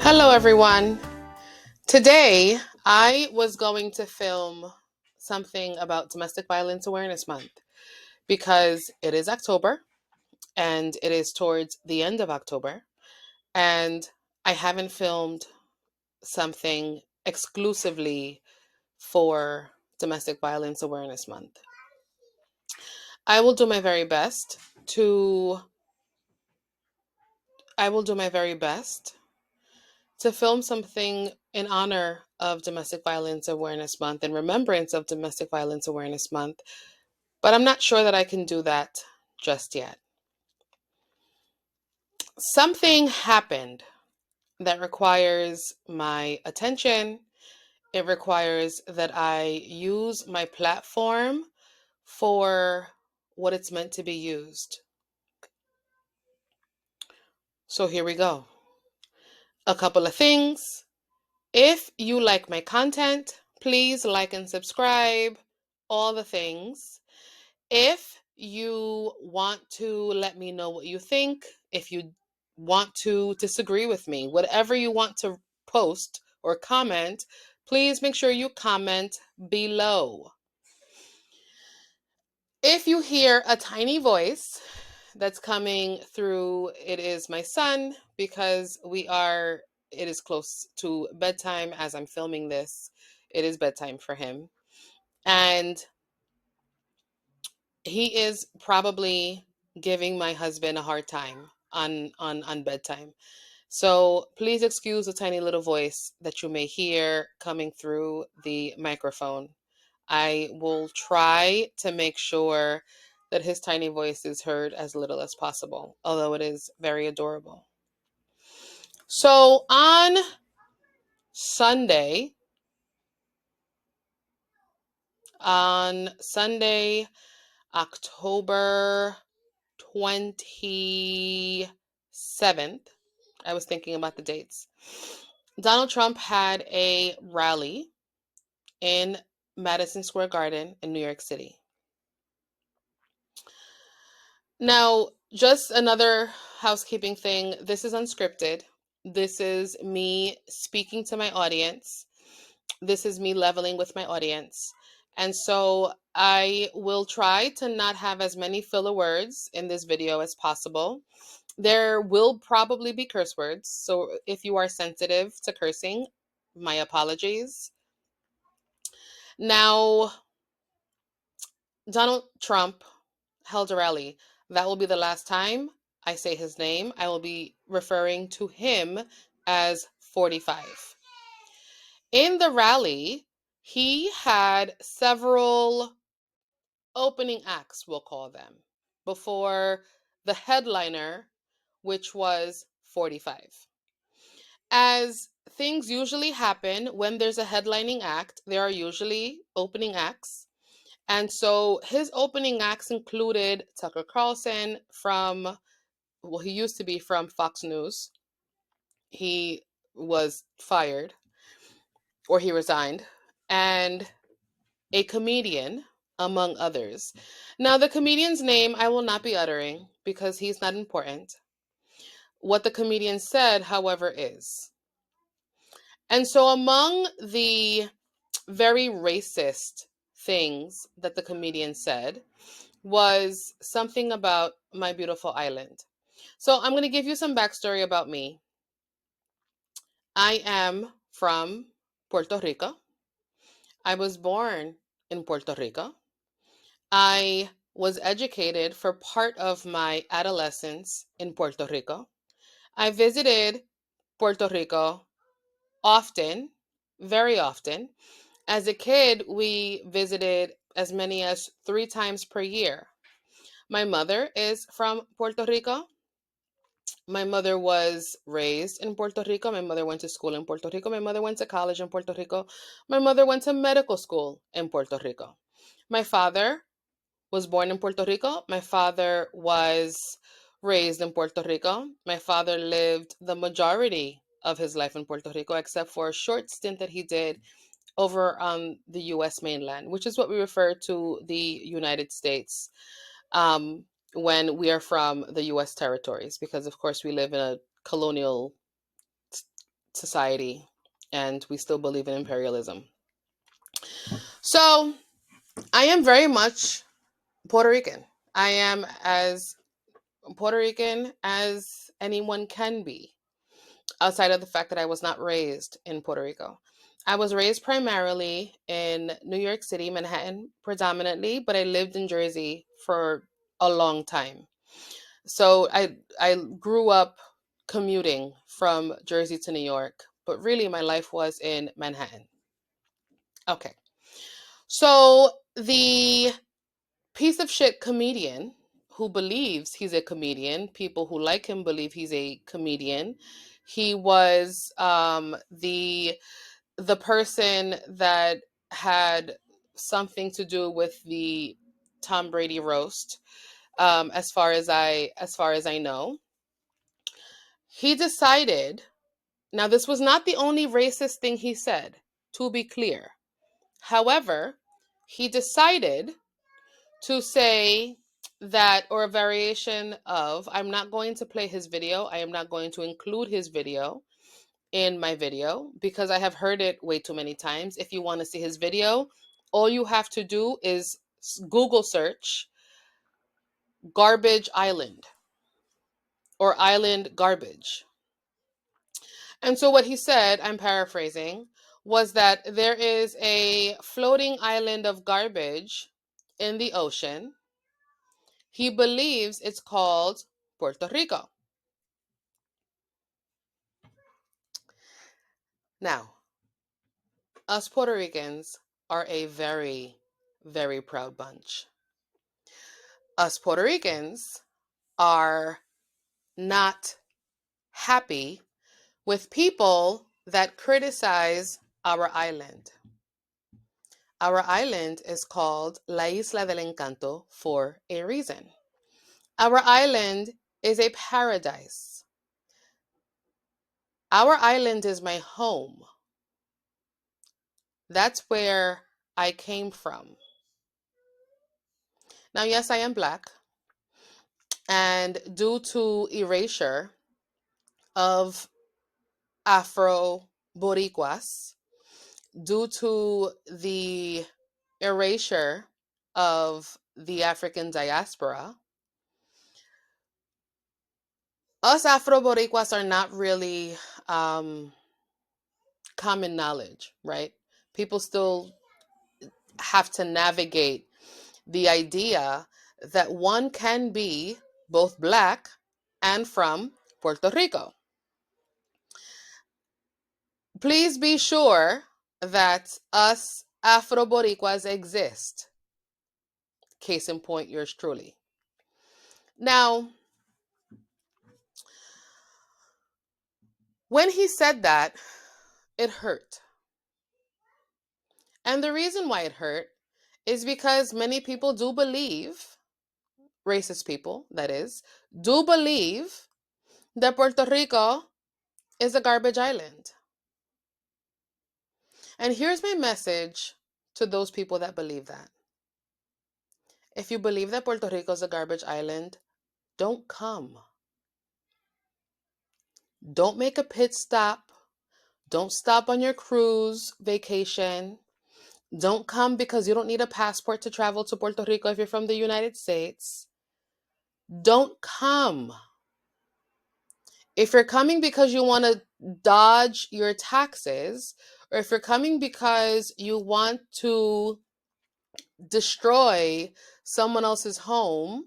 Hello, everyone. Today, I was going to film something about Domestic Violence Awareness Month because it is October and it is towards the end of October, and I haven't filmed something exclusively for Domestic Violence Awareness Month. I will do my very best to I will do my very best to film something in honor of Domestic Violence Awareness Month, in remembrance of Domestic Violence Awareness Month, but I'm not sure that I can do that just yet. Something happened that requires my attention. It requires that I use my platform for what it's meant to be used. So here we go. A couple of things. If you like my content, please like and subscribe, all the things. If you want to let me know what you think, if you want to disagree with me, whatever you want to post or comment, please make sure you comment below. If you hear a tiny voice that's coming through, it is my son because it is close to bedtime as I'm filming this. It is bedtime for him. And he is probably giving my husband a hard time on bedtime. So please excuse the tiny little voice that you may hear coming through the microphone. I will try to make sure that his tiny voice is heard as little as possible, although it is very adorable. So Sunday, on Sunday, October 27th, I was thinking about the dates. Donald Trump had a rally in Madison Square Garden in New York City. Now, just another housekeeping thing. This is unscripted. This is me speaking to my audience. This is me leveling with my audience. And so I will try to not have as many filler words in this video as possible. There will probably be curse words. So if you are sensitive to cursing, my apologies. Now, Donald Trump held a rally. That will be the last time I say his name. I will be referring to him as 45. In the rally, he had several opening acts, we'll call them, before the headliner, which was 45. As things usually happen when there's a headlining act, there are usually opening acts. And so his opening acts included Tucker Carlson he used to be from Fox News. He was fired, or he resigned, and a comedian, among others. Now, the comedian's name I will not be uttering because he's not important. What the comedian said, however, is. And so among the very racist things that the comedian said was something about my beautiful island. So I'm going to give you some backstory about me. I am from Puerto Rico. I was born in Puerto Rico. I was educated for part of my adolescence in Puerto Rico. I visited Puerto Rico often, very often. As a kid, we visited as many as 3 times per year. My mother is from Puerto Rico. My mother was raised in Puerto Rico. My mother went to school in Puerto Rico. My mother went to college in Puerto Rico. My mother went to medical school in Puerto Rico. My father was born in Puerto Rico. My father was raised in Puerto Rico. My father lived the majority of his life in Puerto Rico, except for a short stint that he did over on the US mainland, which is what we refer to the United States um, when we are from the US territories, because of course we live in a colonial society, and we still believe in imperialism. So I am very much Puerto Rican. I am as Puerto Rican as anyone can be, outside of the fact that I was not raised in Puerto Rico. I was raised primarily in New York City, Manhattan predominantly, but I lived in Jersey for a long time. So I grew up commuting from Jersey to New York, but really my life was in Manhattan. Okay. So the piece of shit comedian who believes he's a comedian, people who like him believe he's a comedian. He was the person that had something to do with the Tom Brady roast. As far as I know, he decided. Now, this was not the only racist thing he said, to be clear. However, he decided to say that, or a variation of, I'm not going to play his video. I am not going to include his video in my video because I have heard it way too many times. If you want to see his video, all you have to do is Google search Garbage Island or Island Garbage. And so what he said, I'm paraphrasing, was that there is a floating island of garbage in the ocean. He believes it's called Puerto Rico. Now, us Puerto Ricans are a very, very proud bunch. Us Puerto Ricans are not happy with people that criticize our island. Our island is called La Isla del Encanto for a reason. Our island is a paradise. Our island is my home. That's where I came from. Now, yes, I am Black, and due to erasure of Afro-Boricuas, due to the erasure of the African diaspora, us Afro-Boricuas are not really common knowledge, right? People still have to navigate the idea that one can be both Black and from Puerto Rico. Please be sure that us Afro-Boricuas exist. Case in point, yours truly. Now, when he said that, it hurt. And the reason why it hurt is because many people do believe, racist people, that is, do believe that Puerto Rico is a garbage island. And here's my message to those people that believe that. If you believe that Puerto Rico is a garbage island, don't come. Don't make a pit stop. Don't stop on your cruise vacation. Don't come because you don't need a passport to travel to Puerto Rico if you're from the United States. Don't come. If you're coming because you want to dodge your taxes, or if you're coming because you want to destroy someone else's home,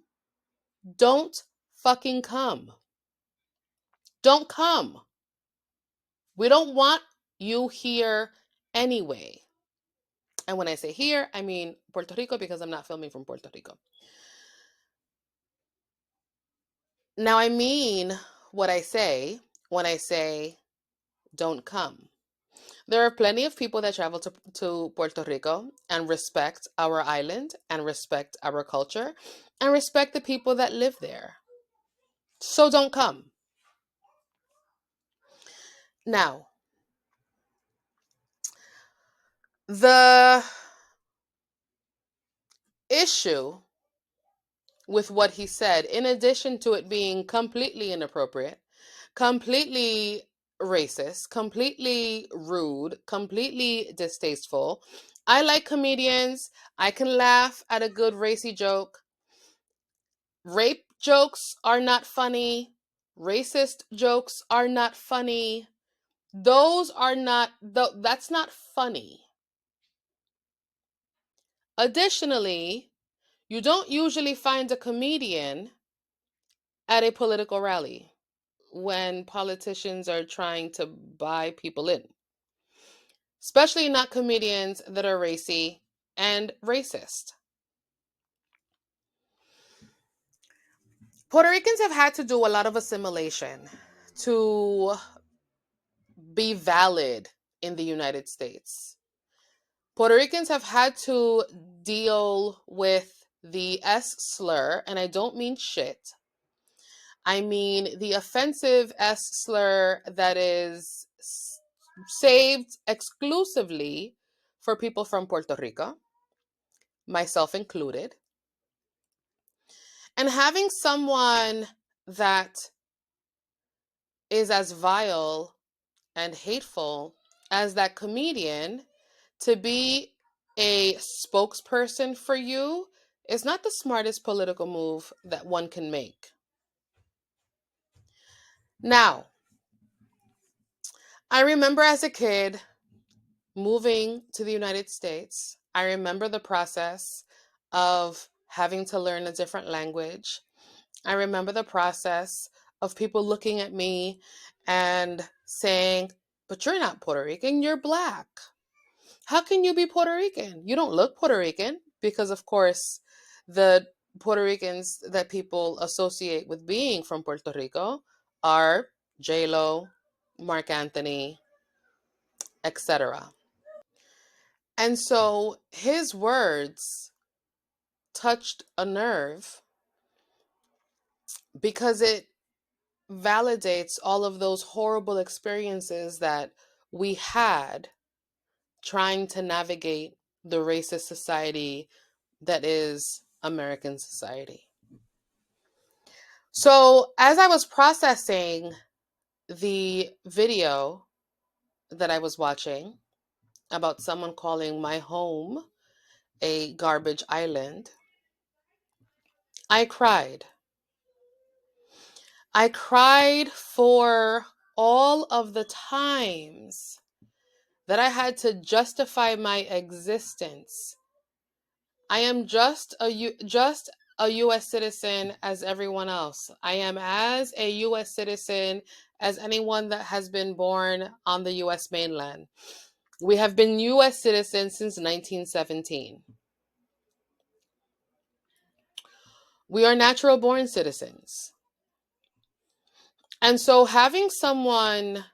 don't fucking come. Don't come. We don't want you here anyway. And when I say here, I mean Puerto Rico because I'm not filming from Puerto Rico. Now, I mean what I say when I say don't come. There are plenty of people that travel to Puerto Rico and respect our island and respect our culture and respect the people that live there. So don't come. Now, the issue with what he said, in addition to it being completely inappropriate, completely racist, completely rude, completely distasteful. I like comedians. I can laugh at a good racy joke. Rape jokes are not funny. Racist jokes are not funny. Those are not, that's not funny. Additionally, you don't usually find a comedian at a political rally when politicians are trying to buy people in, especially not comedians that are racy and racist. Puerto Ricans have had to do a lot of assimilation to be valid in the United States. Puerto Ricans have had to deal with the S slur, and I don't mean shit. I mean the offensive S slur that is saved exclusively for people from Puerto Rico, myself included. And having someone that is as vile and hateful as that comedian to be a spokesperson for you is not the smartest political move that one can make. Now, I remember as a kid moving to the United States. I remember the process of having to learn a different language. I remember the process of people looking at me and saying, "But you're not Puerto Rican, you're Black. How can you be Puerto Rican? You don't look Puerto Rican." Because, of course, the Puerto Ricans that people associate with being from Puerto Rico are J-Lo, Mark Anthony, etc. And so his words touched a nerve because it validates all of those horrible experiences that we had trying to navigate the racist society that is American society. So, as I was processing the video that I was watching about someone calling my home a garbage island, I cried. I cried for all of the times that I had to justify my existence. I am just a US citizen as everyone else. I am as a US citizen as anyone that has been born on the US mainland. We have been US citizens since 1917. We are natural born citizens. And so having someone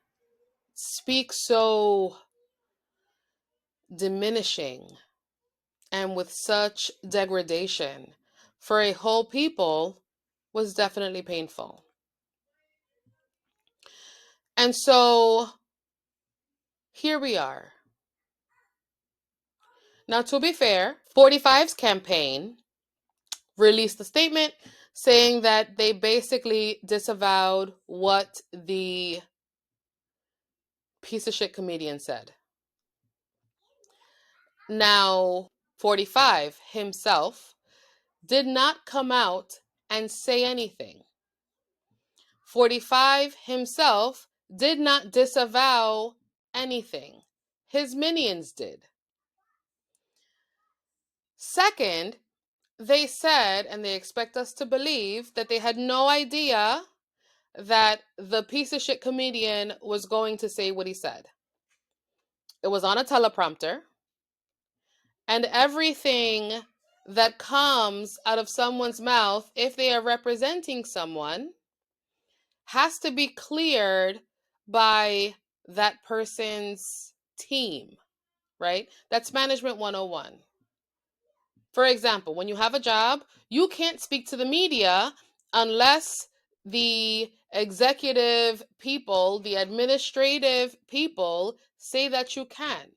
speak so diminishing and with such degradation for a whole people was definitely painful. And so here we are. Now, to be fair, 45's campaign released a statement saying that they basically disavowed what the piece of shit comedian said. Now, 45 himself did not come out and say anything. 45 himself did not disavow anything. His minions did. Second, they said, and they expect us to believe, that they had no idea that the piece of shit comedian was going to say what he said. It was on a teleprompter, and everything that comes out of someone's mouth, if they are representing someone, has to be cleared by that person's team, right? That's Management 101. For example, when you have a job, you can't speak to the media unless the executive people, the administrative people say that you can.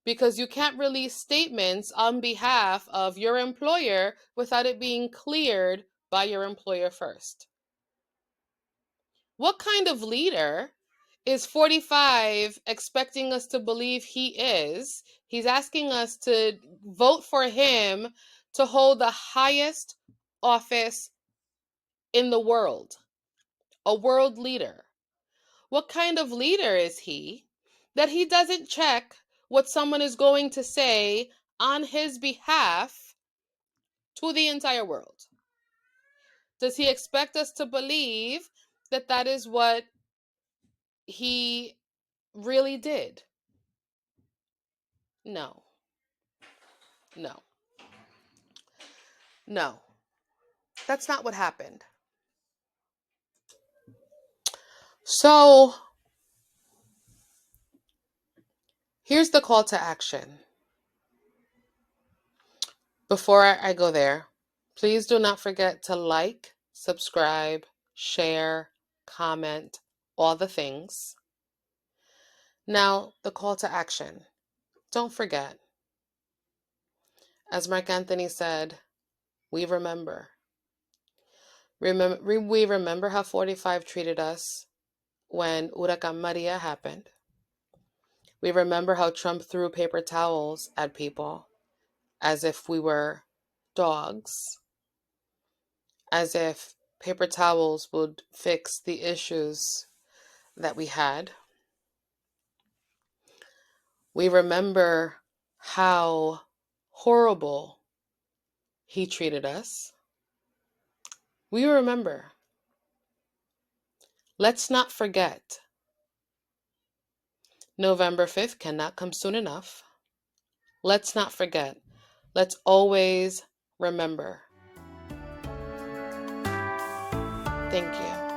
Because you can't release statements on behalf of your employer without it being cleared by your employer first. What kind of leader is 45 expecting us to believe he is? He's asking us to vote for him to hold the highest office in the world, a world leader. What kind of leader is he that he doesn't check what someone is going to say on his behalf to the entire world? Does he expect us to believe that that is what he really did? No, no, no. That's not what happened. So, here's the call to action. Before I go there, please do not forget to like, subscribe, share, comment, all the things. Now, the call to action. Don't forget, as Mark Anthony said, we remember. We remember how 45 treated us when Huracán Maria happened. We remember how Trump threw paper towels at people as if we were dogs, as if paper towels would fix the issues that we had. We remember how horrible he treated us. We remember. Let's not forget. November 5th cannot come soon enough. Let's not forget. Let's always remember. Thank you.